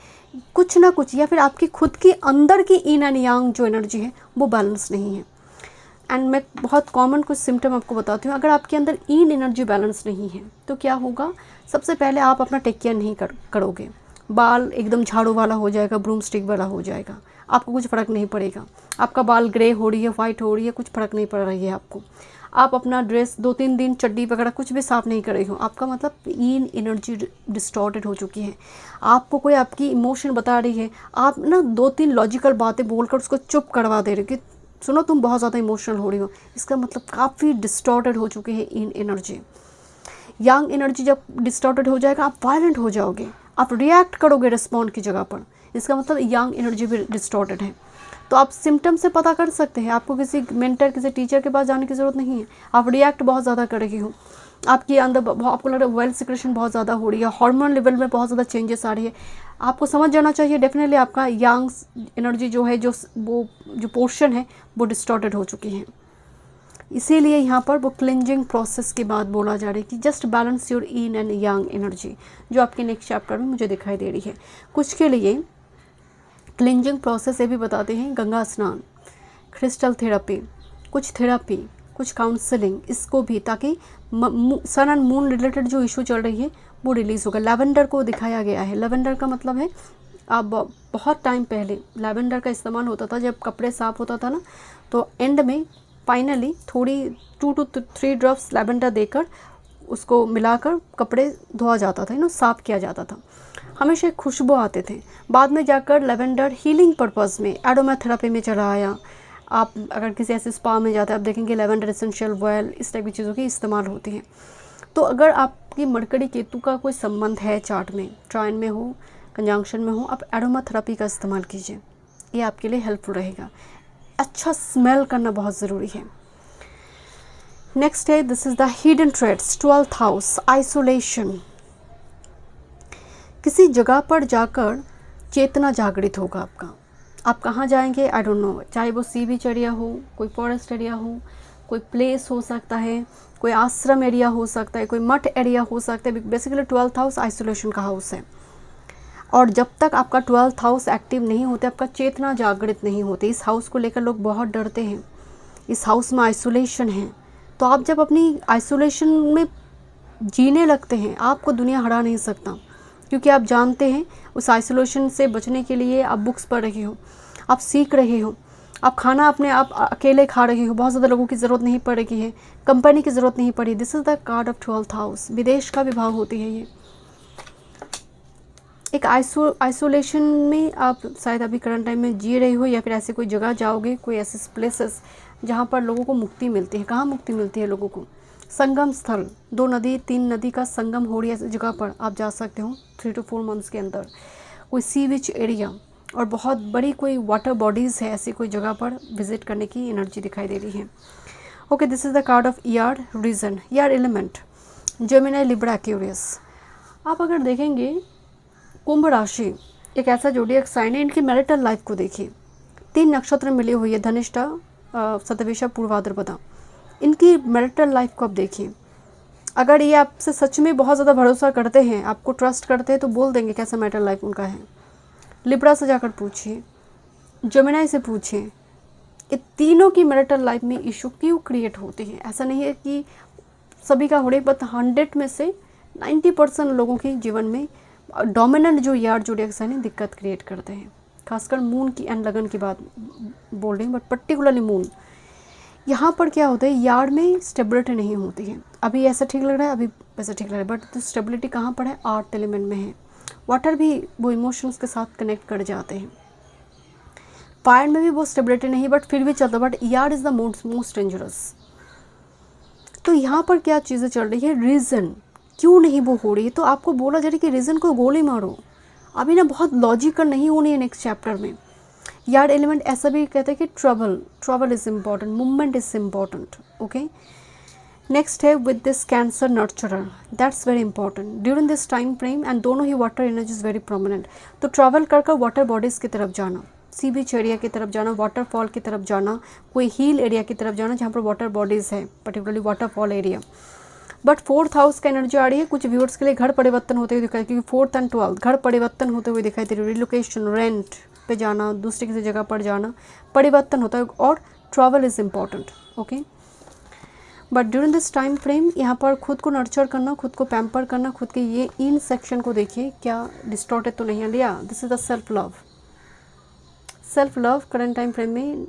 कुछ ना कुछ, या फिर आपकी खुद की अंदर की इन एंड यांग जो एनर्जी है वो बैलेंस नहीं है। एंड मैं बहुत कॉमन कुछ सिम्टम आपको बताती हूँ। अगर आपके अंदर इन एनर्जी बैलेंस नहीं है तो क्या होगा? सबसे पहले आप अपना टेक केयर नहीं करोगे, बाल एकदम झाड़ू वाला हो जाएगा, ब्रूम स्टिक वाला हो जाएगा, आपको कुछ फ़र्क नहीं पड़ेगा। आपका बाल ग्रे हो रही है, वाइट हो रही है, कुछ फ़र्क नहीं पड़ रही है आपको। आप अपना ड्रेस 2-3 दिन चड्डी वगैरह कुछ भी साफ़ नहीं कर रही हो, आपका मतलब इन एनर्जी डिस्टॉर्टेड हो चुकी है। आपको कोई आपकी इमोशन बता रही है, आप ना 2-3 लॉजिकल बातें बोलकर उसको चुप करवा दे रहे हो कि सुनो तुम बहुत ज़्यादा इमोशनल हो रही हो। इसका मतलब काफ़ी डिस्टॉर्टेड हो चुकी है इन एनर्जी। यंग एनर्जी जब डिस्टॉर्टेड हो जाएगा, आप वायलेंट हो जाओगे, आप रिएक्ट करोगे रिस्पॉन्ड की जगह पर। इसका मतलब यंग एनर्जी भी डिस्टॉर्टेड है। तो आप सिम्टम से पता कर सकते हैं। आपको किसी मेंटर, किसी टीचर के पास जाने की ज़रूरत नहीं है। आप रिएक्ट बहुत ज़्यादा कर रही हो, आपके अंदर आपको लग रहा है वेल सिक्रेशन बहुत ज़्यादा हो रही है, हार्मोन लेवल में बहुत ज़्यादा चेंजेस आ रही है। आपको समझ जाना चाहिए डेफिनेटली आपका यंग एनर्जी जो है, जो पोर्शन है वो डिस्टॉर्टेड हो चुकी है। इसीलिए यहाँ पर वो क्लिंजिंग प्रोसेस की बात बोला जा रही है कि just balance your in and young energy, जो आपके नेक्स्ट चैप्टर में मुझे दिखाई दे रही है। कुछ के लिए क्लिंजिंग प्रोसेस ये भी बताते हैं गंगा स्नान, क्रिस्टल थेरेपी, कुछ काउंसलिंग, इसको भी, ताकि सन एंड मून रिलेटेड जो इशू चल रही है वो रिलीज़ होगा। लैवेंडर को दिखाया गया है। लैवेंडर का मतलब है, अब बहुत टाइम पहले लैवेंडर का इस्तेमाल होता था जब कपड़े साफ़ होता था ना, तो एंड में फाइनली थोड़ी 2 to 3 ड्रॉप्स लैवेंडर देकर उसको मिलाकर कपड़े धोया जाता था, साफ़ किया जाता था। हमेशा एक खुशबू आते थे। बाद में जाकर लेवेंडर हीलिंग पर्पज़ में, एरोमाथेरेपी में चला आया। आप अगर किसी ऐसे स्पा में जाते हैं, आप देखेंगे लेवेंडर एसेंशियल ऑयल इस टाइप की चीज़ों की इस्तेमाल होती हैं। तो अगर आपकी मरकरी केतु का कोई संबंध है चार्ट में, ट्राइन में हो, कंजंक्शन में हो, आप एरोमाथेरेपी का इस्तेमाल कीजिए, ये आपके लिए हेल्पफुल रहेगा। अच्छा स्मेल करना बहुत ज़रूरी है। नेक्स्ट है, this is the hidden trades, 12th house, isolation. किसी जगह पर जाकर चेतना जागृत होगा आपका। आप कहाँ जाएंगे आई डोंट नो, चाहे वो सी बीच एरिया हो, कोई फॉरेस्ट एरिया हो, कोई प्लेस हो सकता है, कोई आश्रम एरिया हो सकता है, कोई मठ एरिया हो सकता है। बेसिकली 12th हाउस आइसोलेशन का हाउस है, और जब तक आपका 12th हाउस एक्टिव नहीं होते, आपका चेतना जागृत नहीं होती। इस हाउस को लेकर लोग बहुत डरते हैं। इस हाउस में आइसोलेशन है, तो आप जब अपनी आइसोलेशन में जीने लगते हैं, आपको दुनिया हरा नहीं सकता, क्योंकि आप जानते हैं उस आइसोलेशन से बचने के लिए आप बुक्स पढ़ रहे हो, आप सीख रहे हो, आप खाना अपने आप अकेले खा रहे हो, बहुत ज़्यादा लोगों की ज़रूरत नहीं पड़ रही है, कंपनी की ज़रूरत नहीं पड़ी। This is the card of 12th house. विदेश का विभाग होती है ये। एक आइसोलेशन में आप शायद अभी करंट टाइम में जी रहे हो, या फिर ऐसे कोई जगह जाओगे, कोई ऐसे प्लेसेस जहाँ पर लोगों को मुक्ति मिलती है। कहाँ मुक्ति मिलती है लोगों को? संगम स्थल, 2 नदी 3 नदी का संगम हो रही है, ऐसी जगह पर आप जा सकते हो 3 to 4 मंथ्स के अंदर। कोई सी बीच एरिया और बहुत बड़ी कोई वाटर बॉडीज़ है, ऐसी कोई जगह पर विजिट करने की एनर्जी दिखाई दे रही है। Okay, this is the card of air region, air element, Gemini, Libra, Aquarius. आप अगर देखेंगे कुंभ राशि एक ऐसा जोडिएक साइन है, इनकी मैरिटल लाइफ को देखिए। 3 नक्षत्र मिली हुई है, धनिष्ठा, शतभिषा, पूर्वाद्रपदा। इनकी मैरिटल लाइफ को आप देखिए। अगर ये आपसे सच में बहुत ज़्यादा भरोसा करते हैं, आपको ट्रस्ट करते हैं, तो बोल देंगे कैसा मैरिटल लाइफ उनका है। लिब्रा से जाकर पूछिए, जेमिनी से पूछिए, ये तीनों की मैरिटल लाइफ में इशू क्यों क्रिएट होती है। ऐसा नहीं है कि सभी का हो रही, बट 100 में से 90% लोगों के जीवन में डोमिनेंट जो यार जोडिएक साइन है दिक्कत क्रिएट करते हैं। खासकर मून की एंड लगन की बात बोल रही हूँ, बट पर्टिकुलरली मून। यहाँ पर क्या होता है, यार्ड में स्टेबिलिटी नहीं होती है। अभी ऐसा ठीक लग रहा है, अभी वैसा ठीक लग रहा है, बट तो स्टेबिलिटी कहाँ पर है? आर्थ एलिमेंट में है। वाटर भी वो इमोशंस के साथ कनेक्ट कर जाते हैं। फायर में भी वो स्टेबिलिटी नहीं, बट फिर भी चलता, but yard is the most dangerous. तो यहाँ पर क्या चीज़ें चल रही है, रीज़न क्यों नहीं वो हो रही है। तो आपको बोला जा रहा है कि रीज़न को गोली मारो। अभी ना बहुत लॉजिकल नहीं होनी है नेक्स्ट चैप्टर में। यार्ड एलिमेंट ऐसा भी कहते हैं कि trouble is important, movement is important. Okay, next है with this cancer nurturer, that's very important during this time frame, and दोनों ही water energy is very prominent. तो ट्रैवल कर वाटर बॉडीज़ की तरफ जाना, सी बीच एरिया की तरफ जाना, वाटरफॉल की तरफ जाना, कोई हिल एरिया की तरफ जाना जहाँ पर वाटर बॉडीज़ है, particularly waterfall area. But 4th house का एनर्जी आ रही है। कुछ व्यूअर्स के लिए घर परिवर्तन होते हुए दिखाई, क्योंकि 4th and 12th घर परिवर्तन होते हुए दिखाई दे रही है। रिलोकेशन, रेंट पे जाना, दूसरी किसी जगह पर जाना, परिवर्तन होता है, और travel is important. Okay, but during this time frame यहाँ पर खुद को नर्चर करना, खुद को पैम्पर करना, खुद के ये इन सेक्शन को देखिए क्या डिस्टॉर्टेड तो नहीं है लिया। This is the self love. Self love current time frame में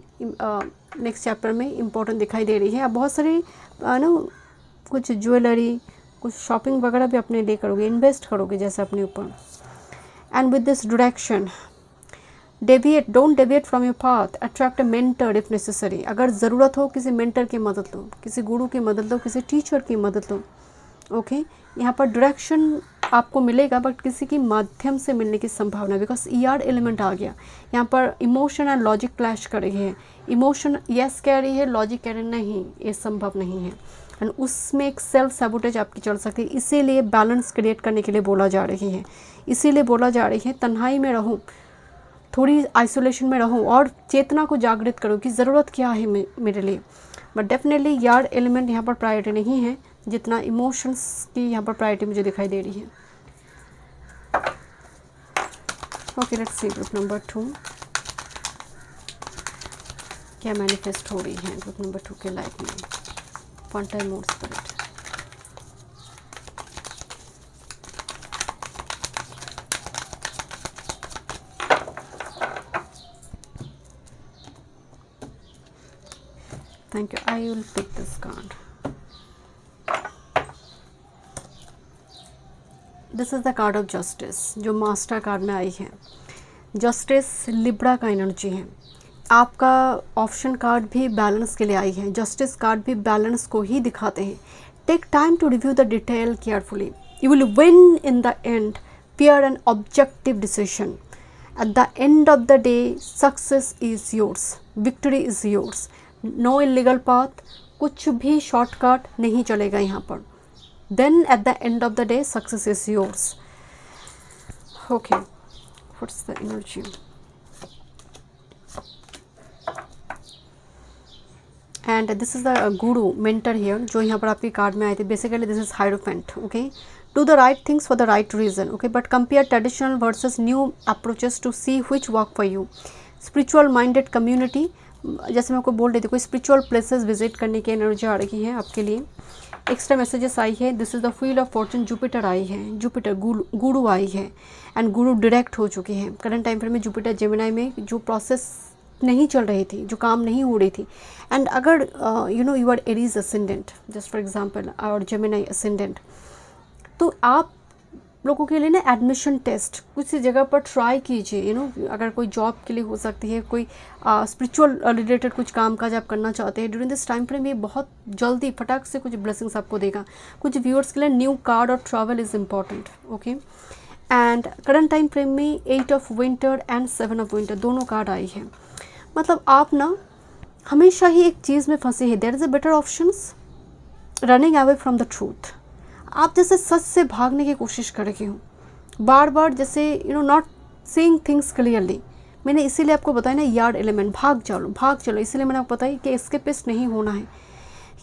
नेक्स्ट चैप्टर में इम्पोर्टेंट दिखाई दे रही है। आप बहुत सारी ना कुछ ज्वेलरी, कुछ शॉपिंग वगैरह भी अपने लिए करोगे, इन्वेस्ट करोगे जैसे अपने ऊपर। And with this direction, deviate, don't deviate from your path, attract a mentor if necessary. अगर ज़रूरत हो किसी मेंटर की मदद लो, किसी गुरु की मदद लो, किसी टीचर की मदद लो। ओके, यहाँ पर डायरेक्शन आपको मिलेगा, बट किसी की माध्यम से मिलने की संभावना, बिकॉज ईआर एलिमेंट आ गया यहाँ पर। इमोशन एंड लॉजिक क्लैश कर रही है। इमोशन यस कह रही है, लॉजिक कह रही है नहीं, ये संभव नहीं है, एंड उसमें एक सेल्फ सैबोटेज आपकी चल सकती है। इसीलिए बैलेंस क्रिएट करने के लिए बोला जा रही है, इसीलिए बोला जा रही है तन्हाई में रहूँ, थोड़ी आइसोलेशन में रहूँ, और चेतना को जागृत करो कि ज़रूरत क्या है मेरे लिए। बट डेफिनेटली यार्ड एलिमेंट यहाँ पर प्रायोरिटी नहीं है, जितना इमोशंस की यहाँ पर प्रायोरिटी मुझे दिखाई दे रही है। Okay, let's see group number 2 क्या मैनिफेस्ट हो रही है ग्रुप नंबर 2 के लाइफ में। One time more spirit. Thank you. I will pick this card. This is the card of justice जो मास्टर कार्ड में आई है। जस्टिस लिब्रा का एनर्जी है। आपका ऑप्शन कार्ड भी बैलेंस के लिए आई है। जस्टिस कार्ड भी बैलेंस को ही दिखाते हैं। Take time to review the detail carefully, you will win in the end, fair and objective decision. At the end of the day success is yours, victory is yours. No illegal path, कुछ भी शॉर्टकट नहीं चलेगा यहाँ पर। Then at the end of the day success is yours. Okay, what's the energy? And this is the guru mentor here जो यहाँ पर आपकी कार्ड में आए थे। Basically this is hierophant. Okay, do the right things for the right reason. Okay, but compare traditional versus new approaches to see which work for you. Spiritual minded community, जैसे मैं आपको बोल रही थी, कोई स्पिरिचुअल प्लेसेस विजिट करने की एनर्जी आ रही है आपके लिए। एक्स्ट्रा मैसेजेस आई है। This is the wheel of fortune, Jupiter आई है, जुपिटर गुरु आई है एंड गुरु डायरेक्ट हो चुकी है। करंट टाइम फ्रेम में जुपिटर जेमिनी में जो प्रोसेस नहीं चल रही थी, जो काम नहीं हो रही थी, एंड अगर you are Aries ascendant just for example और जेमिनी असेंडेंट, तो आप लोगों के लिए ना एडमिशन टेस्ट कुछ जगह पर ट्राई कीजिए। अगर कोई जॉब के लिए हो सकती है, कोई स्पिरिचुअल रिलेटेड कुछ काम काज आप करना चाहते हैं ड्यूरिंग दिस टाइम फ्रेम, ये बहुत जल्दी फटाक से कुछ ब्लेसिंग्स आपको देगा। कुछ व्यूअर्स के लिए न्यू कार्ड और travel is important. Okay, and current time frame में 8 of winter and 7 of winter दोनों कार्ड आई है। मतलब आप ना हमेशा ही एक चीज़ में फंसे हैं। There is a better options, running away from the truth. आप जैसे सच से भागने की कोशिश कर रही हूँ बार बार, जैसे नॉट सीइंग थिंग्स क्लियरली। मैंने इसीलिए आपको बताया ना यार्ड एलिमेंट, भाग चलो, इसीलिए मैंने आपको बताया कि एस्केपिस्ट नहीं होना है।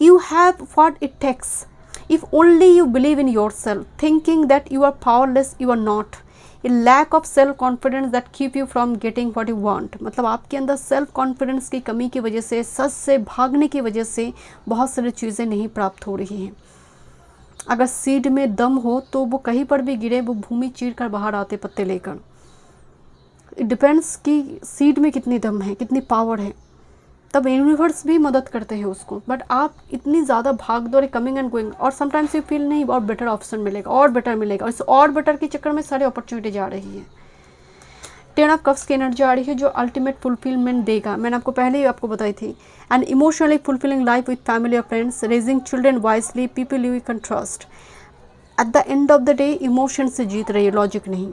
You have what it takes if only you believe in yourself. Thinking that you are powerless, you are not. A lack of self confidence that keep you from getting what you want. मतलब आपके अंदर सेल्फ कॉन्फिडेंस की कमी की वजह से, सच से भागने की वजह से बहुत सारी चीज़ें नहीं प्राप्त हो रही हैं। अगर सीड में दम हो तो वो कहीं पर भी गिरे, वो भूमि चीर कर बाहर आते पत्ते लेकर। इट डिपेंड्स कि सीड में कितनी दम है, कितनी पावर है, तब यूनिवर्स भी मदद करते हैं उसको। बट आप इतनी ज़्यादा भाग दौड़, कमिंग एंड गोइंग, और समटाइम्स यू फील नहीं और बेटर ऑप्शन मिलेगा, और बेटर मिलेगा, और इस और बेटर के चक्कर में सारी अपॉर्चुनिटी जा रही है। 10 ऑफ कप्स की एनर्जी आ रही है जो अल्टीमेट फुलफिलमेंट देगा। मैंने आपको पहले ही आपको बताई थी। And emotionally fulfilling life with family और friends, raising children wisely, people you can trust. At the end of the day emotion से जीत रही है, लॉजिक नहीं।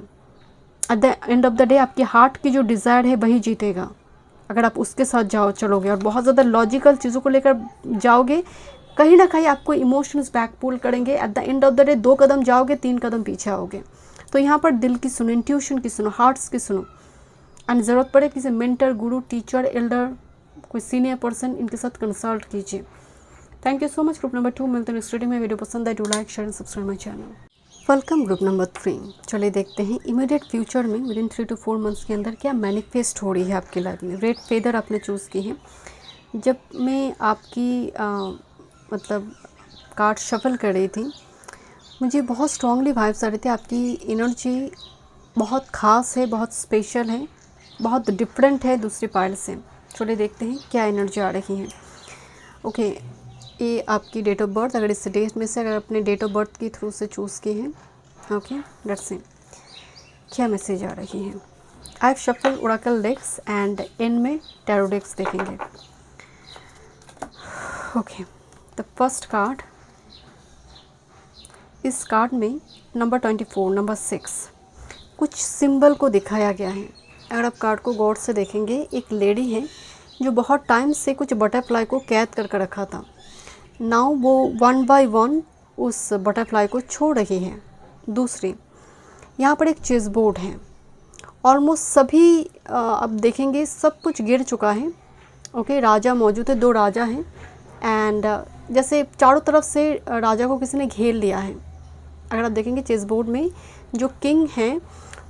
At the end of the day आपके हार्ट की जो डिज़ायर है वही जीतेगा, अगर आप उसके साथ चलोगे और बहुत ज़्यादा लॉजिकल चीज़ों को लेकर जाओगे, कहीं ना कहीं आपको इमोशंस बैकपुल करेंगे। Eight the end of the day 2 कदम जाओगे, 3 कदम पीछे आओगे। तो यहाँ पर दिल की सुनो, इंट्यूशन की सुनो, हार्ट्स की सुनो। एंड ज़रूरत पड़े किसी मेंटर, गुरु, टीचर, एल्डर, कोई सीनियर पर्सन, इनके साथ कंसल्ट कीजिए। Thank you so much. Group number 2 मिलते हैं नेक्स्ट रीडिंग में। वीडियो पसंद है, do like, share and subscribe my channel. Welcome group number 3। चलिए देखते हैं इमीडिएट फ्यूचर में विद इन 3 to 4 मंथ्स के अंदर क्या मैनिफेस्ट हो रही है आपकी लाइफ में। रेड फेदर आपने चूज़ की है। जब मैं आपकी मतलब कार्ड शफल कर रही थी, मुझे बहुत स्ट्रांगली वाइब्स आ रही थी। आपकी एनर्जी बहुत ख़ास है, बहुत स्पेशल है, बहुत डिफरेंट है दूसरी पाइल से। चलिए देखते हैं क्या एनर्जी आ रही है। ओके, ये आपकी डेट ऑफ बर्थ, अगर इस डेट में से अगर अपने डेट ऑफ बर्थ के थ्रू से चूज़ किए हैं, ओके लेट्स सी क्या मैसेज आ रही है। I have shuffle oracle decks and end में टैरो डेक्स देखेंगे। ओके, द फर्स्ट कार्ड, इस कार्ड में नंबर 24, नंबर 6 कुछ सिंबल को दिखाया गया है। अगर आप कार्ड को गौर से देखेंगे, एक लेडी है जो बहुत टाइम से कुछ बटरफ्लाई को कैद करके रखा था। नाउ वो 1 by 1 उस बटरफ्लाई को छोड़ रही है। दूसरी, यहाँ पर एक चेस बोर्ड है। ऑलमोस्ट सभी अब देखेंगे सब कुछ गिर चुका है। ओके, राजा मौजूद है, 2 राजा हैं एंड जैसे चारों तरफ से राजा को किसी ने घेर लिया है। अगर आप देखेंगे चेस बोर्ड में जो किंग है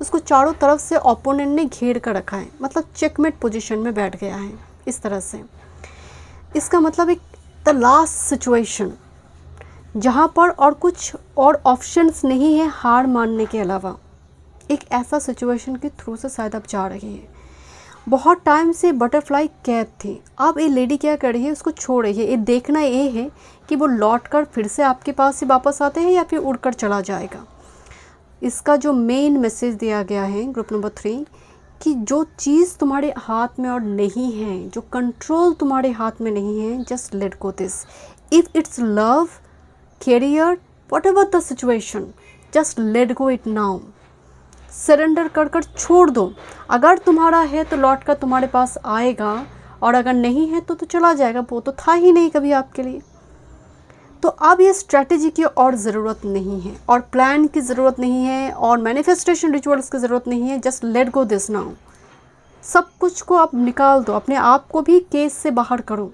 उसको चारों तरफ से ओपोनेंट ने घेर कर रखा है, मतलब चेकमेट पोजीशन में बैठ गया है इस तरह से। इसका मतलब एक द लास्ट सिचुएशन जहाँ पर और कुछ और ऑप्शंस नहीं है हार मानने के अलावा, एक ऐसा सिचुएशन के थ्रू से शायद आप जा रही हैं। बहुत टाइम से बटरफ्लाई कैद थी, अब ये लेडी क्या कर रही है, उसको छोड़ रही है। ये देखना ये है कि वो लौट कर फिर से आपके पास ही वापस आते हैं या फिर उड़कर चला जाएगा। इसका जो मेन मैसेज दिया गया है ग्रुप नंबर 3, कि जो चीज़ तुम्हारे हाथ में और नहीं है, जो कंट्रोल तुम्हारे हाथ में नहीं है, just let go this. If it's love, career, whatever the situation, just let go it now. Surrender कर कर छोड़ दो. अगर तुम्हारा है तो लौट कर तुम्हारे पास आएगा, और अगर नहीं है तो चला जाएगा. वो तो था ही नहीं कभी आपके लिए. तो अब ये स्ट्रैटेजी की और ज़रूरत नहीं है, और प्लान की ज़रूरत नहीं है, और मैनिफेस्टेशन रिचुअल्स की ज़रूरत नहीं है. Just let go this now. सब कुछ को आप निकाल दो, अपने आप को भी केस से बाहर करो.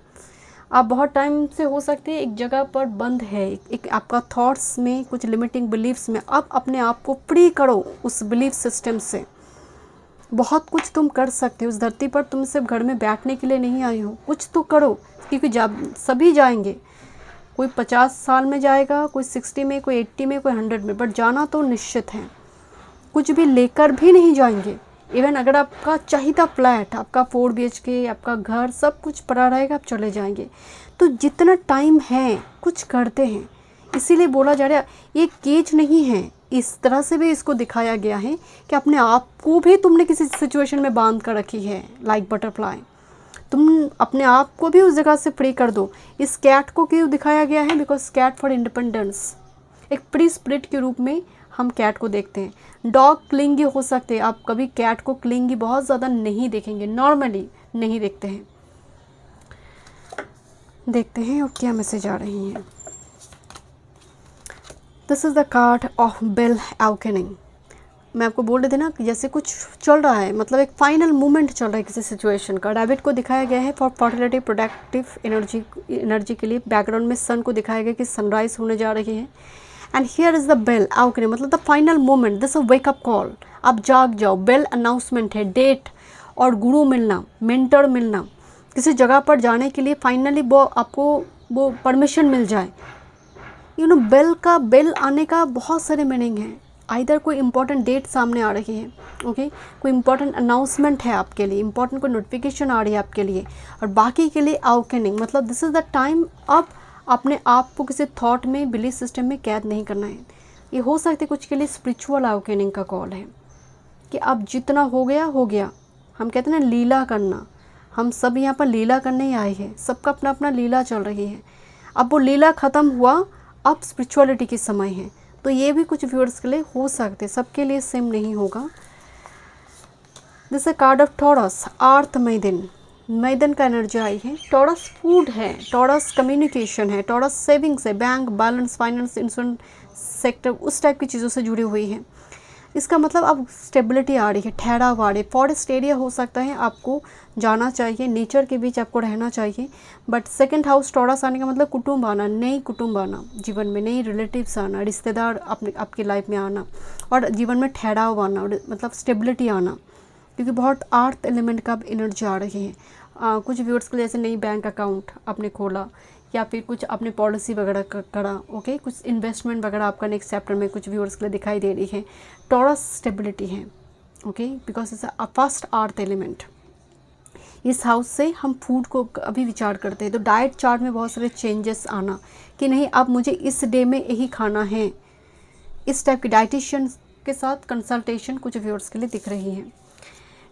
आप बहुत टाइम से हो सकते हैं एक जगह पर बंद है, एक आपका थॉट्स में, कुछ लिमिटिंग बिलीव्स में. अब अपने आप को फ्री करो उस बिलीफ सिस्टम से. बहुत कुछ तुम कर सकते हो. उस धरती पर तुम सिर्फ घर में बैठने के लिए नहीं आई हो, कुछ तो करो. क्योंकि सभी जाएंगे. कोई 50 साल में जाएगा, कोई 60 में, कोई 80 में, कोई 100 में, बट जाना तो निश्चित है. कुछ भी लेकर भी नहीं जाएंगे. इवन अगर आपका चाहिए फ्लैट, आपका 4 BHK, आपका घर, सब कुछ पड़ा रहेगा, आप चले जाएंगे. तो जितना टाइम है कुछ करते हैं. इसीलिए बोला जा रहा है ये केज नहीं है. इस तरह से भी इसको दिखाया गया है कि अपने आप को भी तुमने किसी सिचुएशन में बांध कर रखी है, लाइक बटरफ्लाई. तुम अपने आप को भी उस जगह से फ्री कर दो. इस कैट को क्यों दिखाया गया है? Because cat for independence. एक फ्री स्पिरिट के रूप में हम कैट को देखते हैं. डॉग क्लिंगी हो सकते हैं, आप कभी कैट को क्लिंगी बहुत ज़्यादा नहीं देखेंगे, नॉर्मली नहीं देखते हैं. देखते हैं और क्या मैसेज आ रही हैं. This is the card of bell awakening. मैं आपको बोल रही थी ना कि जैसे कुछ चल रहा है, मतलब एक फाइनल मूवमेंट चल रहा है किसी सिचुएशन का. रैबिट को दिखाया गया है फॉर फर्टिलिटी, प्रोडक्टिव एनर्जी के लिए. बैकग्राउंड में सन को दिखाया गया कि सनराइज होने जा रही है. And here is the bell awakening, मतलब the final moment. This a wake up call. आप जाग जाओ. बेल अनाउंसमेंट है. डेट और गुरु मिलना, मेंटर मिलना, किसी जगह पर जाने के लिए फाइनली वो आपको वो परमिशन मिल जाए. बेल आने का बहुत सारे मीनिंग हैं. आइदर कोई इंपॉर्टेंट डेट सामने आ रही है, ओके, कोई इंपॉर्टेंट अनाउंसमेंट है आपके लिए, इंपॉर्टेंट कोई नोटिफिकेशन आ रही है आपके लिए, और बाकी के लिए अवेकनिंग, मतलब दिस इज़ द टाइम. अब अपने आप को किसी थॉट में, बिलीफ सिस्टम में कैद नहीं करना है. ये हो सकता है कुछ के लिए स्पिरिचुअल अवेकनिंग का कॉल है कि अब जितना हो गया हो गया. हम कहते हैं ना लीला करना. हम सब यहाँ पर लीला करने ही आए हैं. सबका अपना अपना लीला चल रही है. अब वो लीला ख़त्म हुआ, अब स्पिरिचुअलिटी के समय है. तो ये भी कुछ व्यूअर्स के लिए हो सकते, सबके लिए सेम नहीं होगा. This a card of Taurus, earth maiden. Maiden का एनर्जी आई है. टॉरस फूड है, टॉरस कम्युनिकेशन है, टॉरस सेविंग्स है, bank balance, finance, insurance sector, उस टाइप की चीज़ों से जुड़ी हुई है. इसका मतलब अब स्टेबिलिटी आ रही है, ठहराव आ रही है. फॉरेस्ट एरिया हो सकता है, आपको जाना चाहिए, नेचर के बीच आपको रहना चाहिए. बट सेकंड हाउस टॉरस आने का मतलब कुटुंब आना, नई कुटुंब आना जीवन में, नई रिलेटिव्स आना, रिश्तेदार अपने आपकी लाइफ में आना, और जीवन में ठहराव आना, मतलब स्टेबिलिटी आना. क्योंकि बहुत अर्थ एलिमेंट का एनर्जी आ रही है. कुछ व्यूअर्स के लिए जैसे नई बैंक अकाउंट आपने खोला, या फिर कुछ अपने पॉलिसी वगैरह करा, ओके, कुछ इन्वेस्टमेंट वगैरह आपका नेक्स्ट चैप्टर में कुछ व्यूअर्स के लिए दिखाई दे रही है. टॉरस स्टेबिलिटी है, okay, because it's a first earth element. इस हाउस से हम फूड को अभी विचार करते हैं, तो डाइट चार्ट में बहुत सारे चेंजेस आना कि नहीं अब मुझे इस डे में यही खाना है. इस टाइप की डाइटिशियन के साथ कंसल्टेशन कुछ व्यूअर्स के लिए दिख रही है.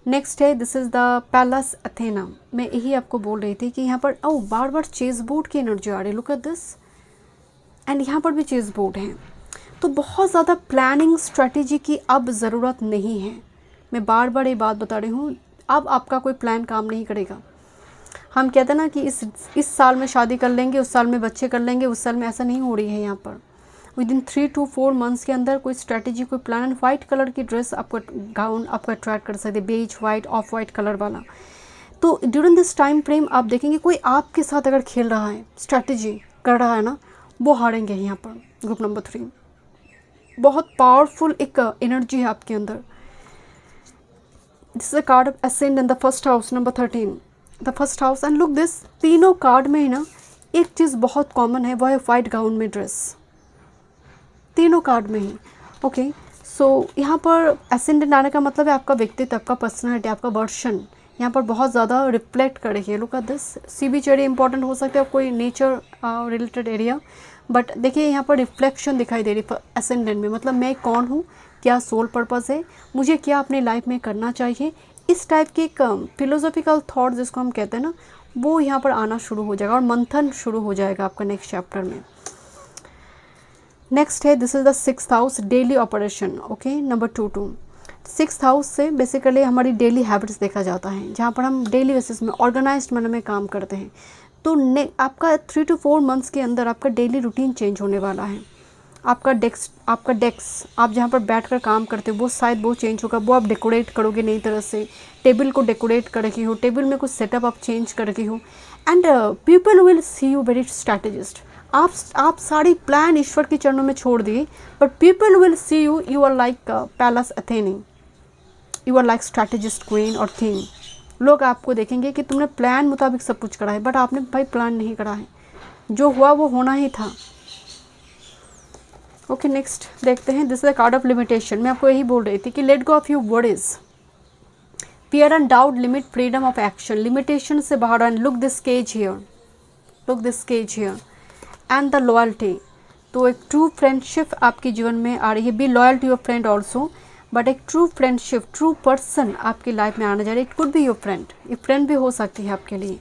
नेक्स्ट है this is the palace Athena. मैं यही आपको बोल रही थी कि यहाँ पर बार बार चेस बोर्ड की एनर्जी आ रही है. Look at this. एंड यहाँ पर भी चेस बोर्ड है. तो बहुत ज़्यादा प्लानिंग स्ट्रेटेजी की अब ज़रूरत नहीं है. मैं बार बार ये बात बता रही हूँ. अब आपका कोई प्लान काम नहीं करेगा. हम कहते हैं ना कि इस साल में शादी कर लेंगे, उस साल में बच्चे कर लेंगे, उस साल में, ऐसा नहीं हो रही है. यहाँ पर विद इन 3 to 4 मंथ्स के अंदर कोई स्ट्रैटेजी, कोई प्लान. वाइट कलर की ड्रेस आपको, गाउन आपको अट्रैक्ट कर सकते, beige, white, off white colour वाला. तो ड्यूरिंग दिस टाइम फ्रेम आप देखेंगे कोई आपके साथ अगर खेल रहा है, स्ट्रैटेजी कर रहा है ना, वो हारेंगे. यहाँ पर ग्रुप नंबर 3 बहुत पावरफुल एक एनर्जी है आपके अंदर. This is a card of ascend in the first house, number 13, the first house. And look this, तीनों कार्ड में ही ना एक चीज़ बहुत कॉमन है, वह है वाइट गाउन में ड्रेस. तीनों कार्ड में ही, ओके. सो यहाँ पर असेंडेंट आने का मतलब है आपका व्यक्तित्व, आपका पर्सनैलिटी, आपका वर्शन यहाँ पर बहुत ज़्यादा रिफ्लेक्ट करेगी. Look at this. Sea beach area important हो सकता है, कोई नेचर रिलेटेड एरिया, बट देखिए यहाँ पर रिफ्लेक्शन दिखाई दे रही है असेंडेंट में. मतलब मैं कौन हूँ, क्या सोल पर्पस है, मुझे क्या अपनी लाइफ में करना चाहिए, इस टाइप के एक फिलोसॉफिकल थॉट जिसको हम कहते हैं ना, वो यहाँ पर आना शुरू हो जाएगा और मंथन शुरू हो जाएगा आपका नेक्स्ट चैप्टर में। नेक्स्ट है, this is the 6th house, daily operation. Okay, number 2 6th house से बेसिकली हमारी डेली हैबिट्स देखा जाता है, जहाँ पर हम डेली बेसिस में ऑर्गेनाइज्ड मैनर में काम करते हैं। तो आपका 3 to 4 मंथ्स के अंदर आपका डेली रूटीन चेंज होने वाला है। आपका डेस्क आप जहाँ पर बैठकर काम करते हो वो शायद वो चेंज होगा, वो आप डेकोरेट करोगे नई तरह से, टेबल को डेकोरेट कर रखी हो, टेबल में कुछ सेटअप आप चेंज कर रखी हो, and people will see you very strategist. आप सारी प्लान ईश्वर के चरणों में छोड़ दिए, but people will see you, you are like Pallas Athene, you are like strategist queen और किंग। लोग आपको देखेंगे कि तुमने प्लान मुताबिक सब कुछ करा है, बट आपने भाई प्लान नहीं करा है, जो हुआ वो होना ही था। ओके, नेक्स्ट देखते हैं, this is the card of limitation. मैं आपको यही बोल रही थी कि let go of your worries, fear and doubt limit freedom of action. Limitation से बाहर आए, look this cage here, look this cage here, and the loyalty. तो एक ट्रू फ्रेंडशिप आपके जीवन में आ रही है, be loyal to your friend also, but एक ट्रू फ्रेंडशिप, ट्रू पर्सन आपकी लाइफ में आने जा रही है। It could be your friend, ये फ्रेंड भी हो सकती है आपके लिए।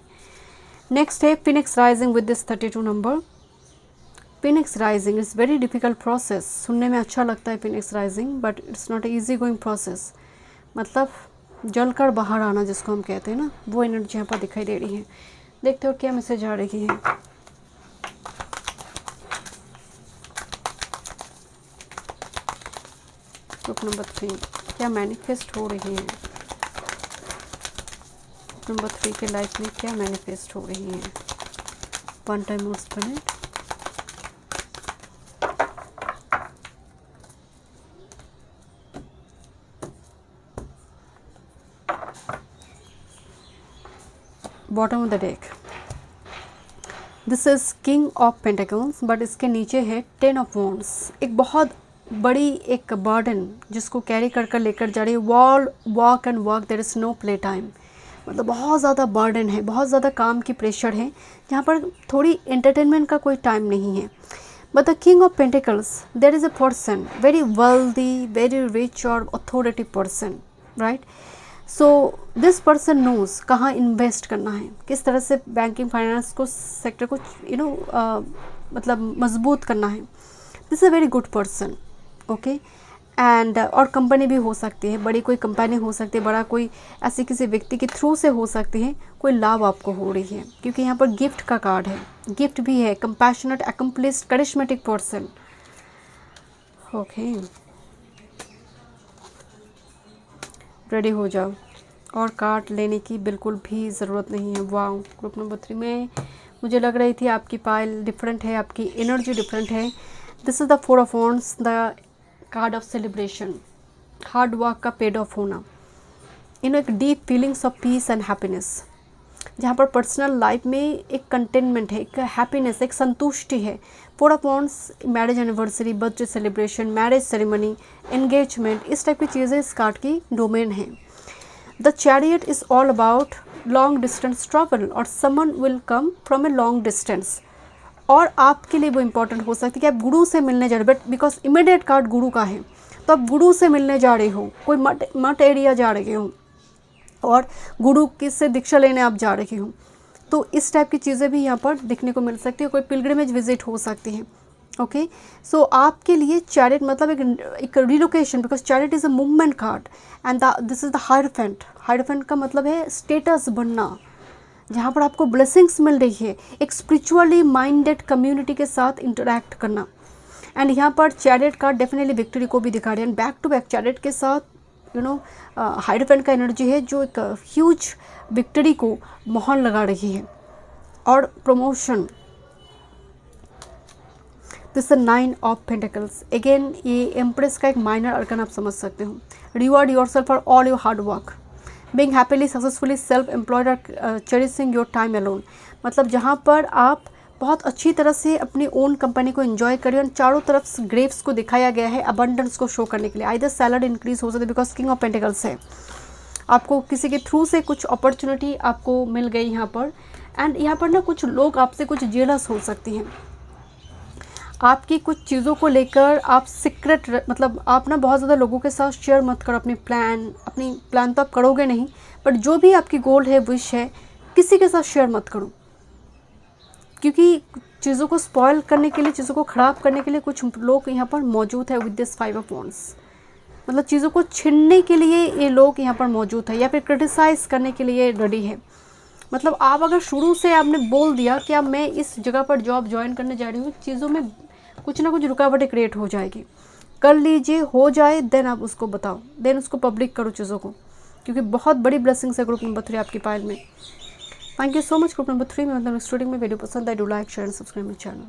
नेक्स्ट है phoenix rising with this 32 number. Phoenix rising is very difficult process. सुनने में अच्छा लगता है phoenix rising, but it's not easy going process. मतलब जलकर बाहर आना जिसको हम कहते हैं ना, वो एनर्जी यहाँ पर दिखाई दे रही है। देखते हो क्या मैसेज आ रही है। ग्रुप नंबर 3 क्या मैनिफेस्ट हो रही है, नंबर 3 के लाइफ में क्या मैनिफेस्ट हो रही है। 1 टाइम और spirit, bottom of the deck, this is king of pentacles, but इसके नीचे है 10 ऑफ वॉन्ड्स। एक बहुत बड़ी एक बर्डन जिसको कैरी कर कर लेकर जा रही है। Walk and work, there is no play time. मतलब बहुत ज़्यादा बर्डन है, बहुत ज़्यादा काम की प्रेशर है, जहाँ पर थोड़ी एंटरटेनमेंट का कोई टाइम नहीं है। But the king of pentacles, there is a person very wealthy, very rich और authority person, right. So this person knows कहाँ इन्वेस्ट करना है, किस तरह से बैंकिंग फाइनेंस को सेक्टर को मतलब मजबूत करना है। This is a very good person, okay. And और कंपनी भी हो सकती है, बड़ी कोई कंपनी हो सकती है, बड़ा कोई ऐसे किसी व्यक्ति के थ्रू से हो सकती है, कोई लाभ आपको हो रही है, क्योंकि यहाँ पर गिफ्ट का कार्ड है, गिफ्ट भी है। Compassionate, accomplished, charismatic person, okay. Ready हो जाओ, और कार्ड लेने की बिल्कुल भी ज़रूरत नहीं है। वाओ, ग्रुप नंबर 3 में मुझे लग रही थी आपकी पाइल डिफरेंट है, आपकी एनर्जी डिफरेंट है। This is the 4 of wands, the card of celebration, hard work का पेड ऑफ होना, एक deep feelings of peace and happiness, जहाँ पर पर्सनल लाइफ में एक कंटेनमेंट है, एक हैप्पीनेस, एक संतुष्टि है। 4 of wands, marriage anniversary, birthday celebration, marriage ceremony, engagement, इस टाइप की चीज़ें इस कार्ड की डोमेन है। The chariot is all about long distance travel, और someone will come from a long distance, और आपके लिए वो इम्पॉर्टेंट हो सकती है कि आप गुरु से मिलने जा रहे हो, बट बिकॉज इमीडिएट कार्ड गुरु का है, तो आप गुरु से मिलने जा रहे हो, कोई मठ एरिया जा रहे हो, और गुरु किससे दीक्षा लेने आप जा रहे हो। तो इस टाइप की चीज़ें भी यहाँ पर देखने को मिल सकती है, कोई पिलग्रिमेज विजिट हो सकती है, ओके। सो आपके लिए चैरिट मतलब एक relocation, because chariot is a movement card, and this is the hierophant. Hierophant का मतलब है स्टेटस बनना, जहाँ पर आपको ब्लेसिंग्स मिल रही है, एक स्पिरिचुअली माइंडेड कम्युनिटी के साथ इंटरेक्ट करना। एंड यहाँ पर चैरिट कार्ड डेफिनेटली विक्ट्री को भी दिखा रही है, and back to back chariot के साथ हायरफेंट का एनर्जी है, जो एक ह्यूज विक्ट्री को मोहर लगा रही है, और promotion. This 9 of pentacles, again ये एम्प्रेस का एक माइनर अर्कन आप समझ सकते हो। Reward yourself for all your hard work, being happily successfully self employed और चेरिशिंग योर टाइम अलोन। मतलब जहाँ पर आप बहुत अच्छी तरह से अपनी ओन कंपनी को एंजॉय करें, और चारों तरफ से ग्रेव्स को दिखाया गया है अबंडेंस को शो करने के लिए। आइदर सैलरी इंक्रीज हो सकता है, बिकॉज किंग ऑफ पेंटिकल्स है, आपको किसी के थ्रू से कुछ अपॉर्चुनिटी आपको मिल गई यहाँ पर। एंड यहाँ पर ना कुछ लोग आपसे कुछ जेलस हो सकती हैं, आपकी कुछ चीज़ों को लेकर आप सीक्रेट मतलब आप ना बहुत ज़्यादा लोगों के साथ शेयर मत करो अपनी प्लान तो आप करोगे नहीं, बट जो भी आपकी गोल है, विश है, किसी के साथ शेयर मत करो, क्योंकि चीज़ों को स्पॉइल करने के लिए, चीज़ों को ख़राब करने के लिए कुछ लोग यहाँ पर मौजूद है विद दिस 5 ऑफ वॉन्ड्स। मतलब चीज़ों को छीनने के लिए ये लोग यहाँ पर मौजूद है, या फिर क्रिटिसाइज़ करने के लिए रेडी है। मतलब आप अगर शुरू से आपने बोल दिया कि अब मैं इस जगह पर जॉब ज्वाइन करने जा रही हूँ, चीज़ों में कुछ ना कुछ रुकावटें क्रिएट हो जाएगी। कर लीजिए, हो जाए, देन आप उसको बताओ, देन उसको पब्लिक करो चीज़ों को, क्योंकि बहुत बड़ी ब्लेसिंग्स है ग्रुप नंबर 3 आपकी पाइल में। Thank you so much group number 3 में। मतलब स्टूडियो में वीडियो पसंद है, do like share and subscribe my channel.